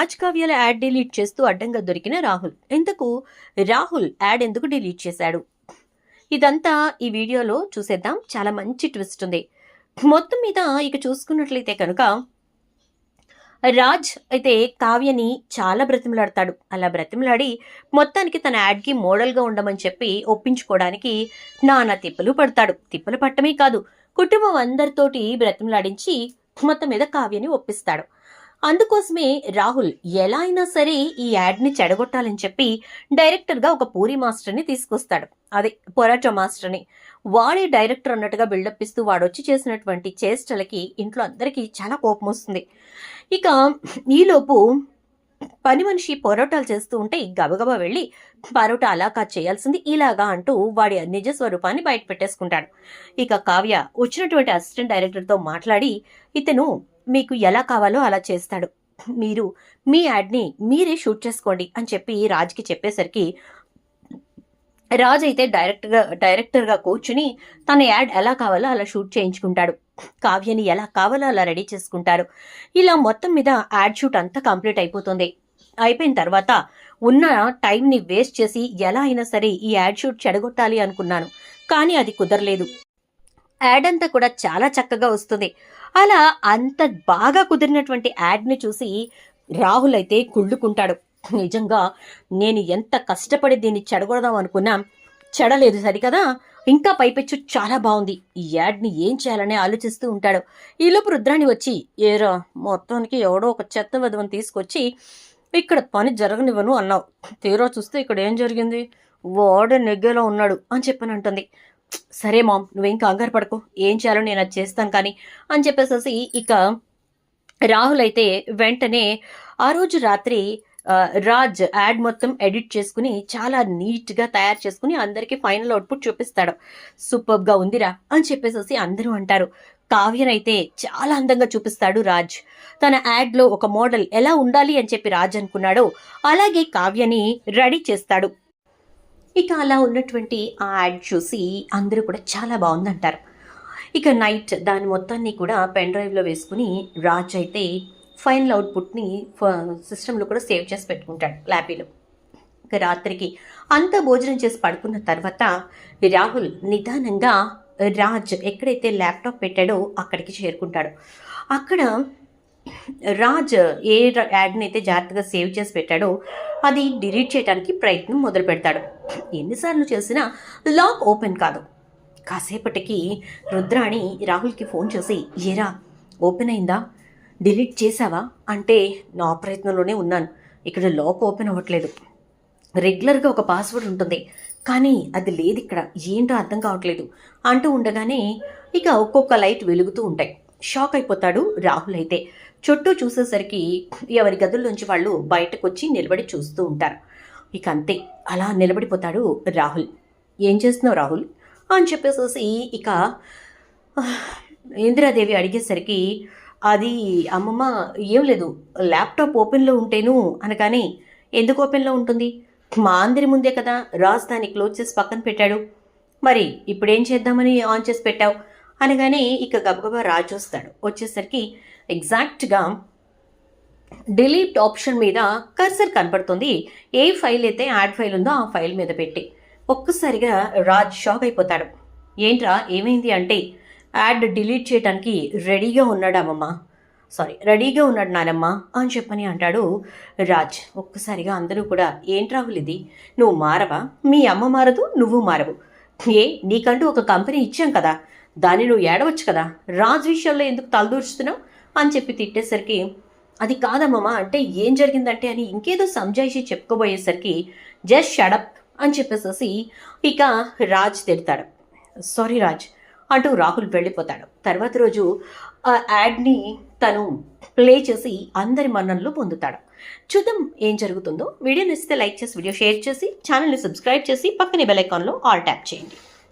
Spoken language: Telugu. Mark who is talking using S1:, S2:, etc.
S1: రాజ్ కావ్యాల యాడ్ డిలీట్ చేస్తూ అడ్డంగా దొరికిన రాహుల్. ఇంతకు రాహుల్ యాడ్ ఎందుకు డిలీట్ చేశాడు? ఇదంతా ఈ వీడియోలో చూసేద్దాం. చాలా మంచి ట్విస్ట్ ఉంది. మొత్తం మీద ఇక చూసుకున్నట్లయితే కనుక రాజ్ అయితే కావ్యని చాలా బ్రతిమలాడతాడు. అలా బ్రతిమలాడి మొత్తానికి తన యాడ్కి మోడల్గా ఉండమని చెప్పి ఒప్పించుకోవడానికి నానా తిప్పలు పడతాడు. తిప్పలు పట్టమే కాదు, కుటుంబం అందరితోటి బ్రతిమలాడించి మొత్తం మీద కావ్యని ఒప్పిస్తాడు. అందుకోసమే రాహుల్ ఎలా అయినా సరే ఈ యాడ్ని చెడగొట్టాలని చెప్పి డైరెక్టర్గా ఒక పూరి మాస్టర్ని తీసుకొస్తాడు. అదే పొరాటో మాస్టర్ని. వాడే డైరెక్టర్ అన్నట్టుగా బిల్డప్ ఇస్తూ వాడొచ్చి చేసినటువంటి చేష్టలకి ఇంట్లో అందరికీ చాలా కోపం వస్తుంది. ఇక ఈలోపు పని మనిషి పొరోటాలు చేస్తూ ఉంటే గబగబా వెళ్ళి పరోటా అలా కాదు చేయాల్సింది ఇలాగా అంటూ వాడి నిజ స్వరూపాన్ని బయట పెట్టేసుకుంటాడు. ఇక కావ్య వచ్చినటువంటి అసిస్టెంట్ డైరెక్టర్తో మాట్లాడి ఇతను మీకు ఎలా కావాలో అలా చేస్తాడు, మీరు మీ యాడ్ని మీరే షూట్ చేసుకోండి అని చెప్పి రాజ్కి చెప్పేసరికి రాజ్ అయితే డైరెక్టర్గా కూర్చుని తన యాడ్ ఎలా కావాలో అలా షూట్ చేయించుకుంటాడు. కావ్యని ఎలా కావాలో అలా రెడీ చేసుకుంటారు. ఇలా మొత్తం మీద యాడ్ షూట్ అంతా కంప్లీట్ అయిపోతుంది. అయిపోయిన తర్వాత ఉన్న టైంని వేస్ట్ చేసి ఎలా అయినా సరే ఈ యాడ్ షూట్ చెడగొట్టాలి అనుకున్నాను, కానీ అది కుదరలేదు. యాడ్ అంతా కూడా చాలా చక్కగా వస్తుంది. అలా అంత బాగా కుదిరినటువంటి యాడ్ని చూసి రాహుల్ అయితే కుళ్ళుకుంటాడు. నిజంగా నేను ఎంత కష్టపడి దీన్ని చెడగొడదాం అనుకున్నా, చెడలేదు సరికదా, ఇంకా పైపెచ్చు చాలా బాగుంది, ఈ యాడ్ని ఏం చేయాలని ఆలోచిస్తూ ఉంటాడు. ఈలోపు రుద్రాణి వచ్చి ఏరా మొత్తానికి ఎవడో ఒక చెత్త వధవని తీసుకొచ్చి ఇక్కడ పని జరగనివ్వను అన్నావు, తీరా చూస్తే ఇక్కడ ఏం జరిగింది, వాడే నెగ్గేలో ఉన్నాడు అని చెప్పని అంటుంది. సరే మామ్, నువ్వేం కంగారు పడకు, ఏం చేయాలో నేను అది చేస్తాను కానీ అని చెప్పేసి ఇక రాహుల్ అయితే వెంటనే ఆ రోజు రాత్రి రాజ్ యాడ్ మొత్తం ఎడిట్ చేసుకుని చాలా నీట్గా తయారు చేసుకుని అందరికీ ఫైనల్ అవుట్పుట్ చూపిస్తాడు. సూపర్గా ఉందిరా అని చెప్పేసి అందరూ అంటారు. కావ్యనైతే చాలా అందంగా చూపిస్తాడు రాజ్. తన యాడ్లో ఒక మోడల్ ఎలా ఉండాలి అని చెప్పి రాజ్ అనుకున్నాడో అలాగే కావ్యని రెడీ చేస్తాడు. ఇక అలా ఉన్నటువంటి ఆ యాడ్ చూసి అందరూ కూడా చాలా బాగుందంటారు. ఇక నైట్ దాని మొత్తాన్ని కూడా పెన్ డ్రైవ్లో వేసుకుని రాజ్ అయితే ఫైనల్ అవుట్పుట్ని సిస్టంలో కూడా సేవ్ చేసి పెట్టుకుంటాడు ల్యాపీలో. ఇక రాత్రికి అంతా భోజనం చేసి పడుకున్న తర్వాత రాహుల్ నిదానంగా రాజ్ ఎక్కడైతే ల్యాప్టాప్ పెట్టాడో అక్కడికి చేరుకుంటాడు. అక్కడ రాజ్ ఏ యాడ్ని అయితే జాగ్రత్తగా సేవ్ చేసి పెట్టాడో అది డిలీట్ చేయడానికి ప్రయత్నం మొదలు పెడతాడు. ఎన్నిసార్లు చేసినా లాక్ ఓపెన్ కాదు. కాసేపటికి రుద్రాణి రాహుల్కి ఫోన్ చేసి ఏరా ఓపెన్ అయిందా, డిలీట్ చేసావా అంటే నా ప్రయత్నంలోనే ఉన్నాను, ఇక్కడ లాక్ ఓపెన్ అవ్వట్లేదు, రెగ్యులర్గా ఒక పాస్వర్డ్ ఉంటుంది కానీ అది లేదు ఇక్కడ, ఏంటో అర్థం కావట్లేదు అంటూ ఉండగానే ఇక ఒక్కొక్క లైట్ వెలుగుతూ ఉంటాయి. షాక్ అయిపోతాడు రాహుల్. అయితే చుట్టూ చూసేసరికి ఎవరి గదుల్లోంచి వాళ్ళు బయటకు వచ్చి నిలబడి చూస్తూ ఉంటారు. ఇక అంతే అలా నిలబడిపోతాడు రాహుల్. ఏం చేస్తున్నావు రాహుల్ అని చెప్పేసి ఇక ఇందిరాదేవి అడిగేసరికి అది అమ్మమ్మ ఏం లేదు, ల్యాప్టాప్ ఓపెన్లో ఉంటేను అనగానే ఎందుకు ఓపెన్లో ఉంటుంది, మా అందరి ముందే కదా రాజ్ దాన్ని క్లోజ్ చేసి పక్కన పెట్టాడు, మరి ఇప్పుడేం చేద్దామని ఆన్ చేసి పెట్టావు అనగానే ఇక గబగబా రాజ్ వస్తాడు. వచ్చేసరికి ఎగ్జాక్ట్గా డిలీట్ ఆప్షన్ మీద కర్సర్ కనపడుతుంది. ఏ ఫైల్ అయితే యాడ్ ఫైల్ ఉందో ఆ ఫైల్ మీద పెట్టి ఒక్కసారిగా రాజ్ షాక్ అయిపోతాడు. ఏంట్రా ఏమైంది అంటే యాడ్ డిలీట్ చేయడానికి రెడీగా ఉన్నాడు అమ్మమ్మ, రెడీగా ఉన్నాడు నానమ్మ అని చెప్పని అంటాడు రాజ్. ఒక్కసారిగా అందరూ కూడా ఏంటి రాహుల్ ఇది, నువ్వు మారవా, మీ అమ్మ మారదు నువ్వు మారవు, నీకంటూ ఒక కంపెనీ ఇచ్చాం కదా, దాన్ని నువ్వు ఏడవచ్చు కదా, రాజ్ విషయంలో ఎందుకు తలదూర్చుతున్నావు అని చెప్పి తిట్టేసరికి అది కాదమ్మమ్మ అంటే ఏం జరిగిందంటే అని ఇంకేదో సంజాయిషి చెప్పుకోబోయేసరికి జస్ట్ షడప్ అని చెప్పేసి ఇక రాజ్ తిడతాడు. సారీ రాజ్ అంటూ రాహుల్ వెళ్ళిపోతాడు. తర్వాత రోజు ఆ యాడ్ని తను ప్లే చేసి అందరి మన్ననలు పొందుతాడు. చూద్దాం ఏం జరుగుతుందో. వీడియో నచ్చితే లైక్ చేసి వీడియో షేర్ చేసి ఛానల్ని సబ్స్క్రైబ్ చేసి పక్కనే బెల్ ఐకాన్లో ఆల్ ట్యాప్ చేయండి.